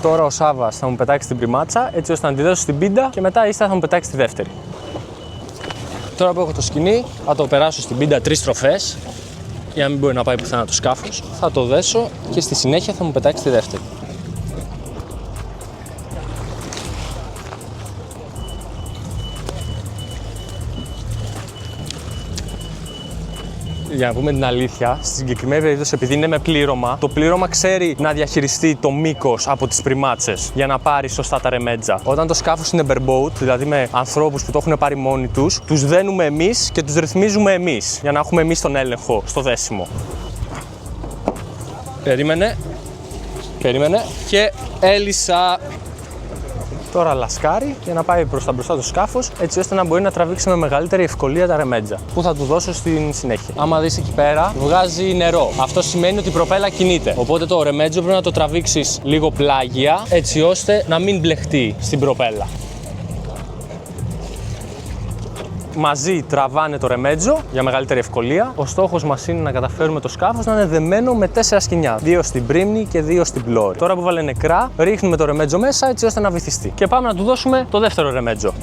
Τώρα ο Σάββας θα μου πετάξει την πριμάτσα έτσι ώστε να τη δώσω στην πίντα και μετά ύστερα θα μου πετάξει τη δεύτερη. Τώρα που έχω το σκοινί, θα το περάσω στην πίντα 3 στροφές για να μην μπορεί να πάει πουθενά το σκάφος. Θα το δέσω και στη συνέχεια θα μου πετάξει τη δεύτερη. Για να πούμε την αλήθεια, στη συγκεκριμένη περίπτωση, επειδή είναι με πλήρωμα, το πλήρωμα ξέρει να διαχειριστεί το μήκος από τις πριμάτσες για να πάρει σωστά τα ρεμέτζα. Όταν το σκάφος είναι bareboat, δηλαδή με ανθρώπους που το έχουν πάρει μόνοι τους, τους δένουμε εμείς και τους ρυθμίζουμε εμείς για να έχουμε εμείς τον έλεγχο στο δέσιμο. Περίμενε και έλυσα. Τώρα λασκάρει για να πάει προς τα μπροστά το σκάφος, έτσι ώστε να μπορεί να τραβήξει με μεγαλύτερη ευκολία τα ρεμέτζα που θα του δώσω στην συνέχεια. Άμα δεις εκεί πέρα, βγάζει νερό. Αυτό σημαίνει ότι η προπέλα κινείται. Οπότε το ρεμέτζο πρέπει να το τραβήξεις λίγο πλάγια, έτσι ώστε να μην μπλεχτεί στην προπέλα. Μαζί τραβάνε το ρεμέτζο για μεγαλύτερη ευκολία. Ο στόχος μας είναι να καταφέρουμε το σκάφος να είναι δεμένο με 4 σκοινιά. 2 στην πρίμνη και 2 στην πλώρη. Τώρα που βάλε νεκρά, ρίχνουμε το ρεμέτζο μέσα έτσι ώστε να βυθιστεί. Και πάμε να του δώσουμε το δεύτερο ρεμέτζο.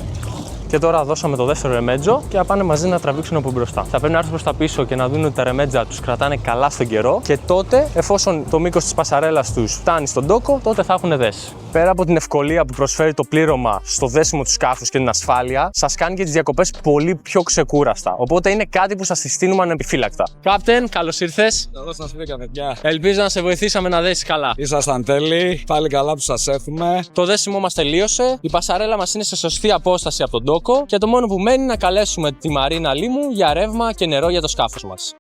Και τώρα δώσαμε το δεύτερο ρεμέτζο και θα πάνε μαζί να τραβήξουν από μπροστά. Θα πρέπει να έρθουν προς τα πίσω και να δουν ότι τα ρεμέτζα τους κρατάνε καλά στον καιρό. Και τότε, εφόσον το μήκος της πασαρέλας τους φτάνει στον τόκο, τότε θα έχουν δέσει. Πέρα από την ευκολία που προσφέρει το πλήρωμα στο δέσιμο του σκάφους και την ασφάλεια, σας κάνει και τις διακοπές πολύ πιο ξεκούραστα. Οπότε είναι κάτι που σας συστήνουμε ανεπιφύλακτα. Κάπτεν, καλώς ήρθες. Καλώς σας βρήκα, παιδιά. Ελπίζω να σε βοηθήσαμε να δέσεις καλά. Ήσασταν τέλειοι, πάλι καλά που σας έχουμε. Το δέσιμο μας τελείωσε. Η πασαρέλα μας είναι σε σωστή απόσταση από τον τόκο και το μόνο που μένει είναι να καλέσουμε τη Μαρίνα Λίμου για ρεύμα και νερό για το σκάφος μας.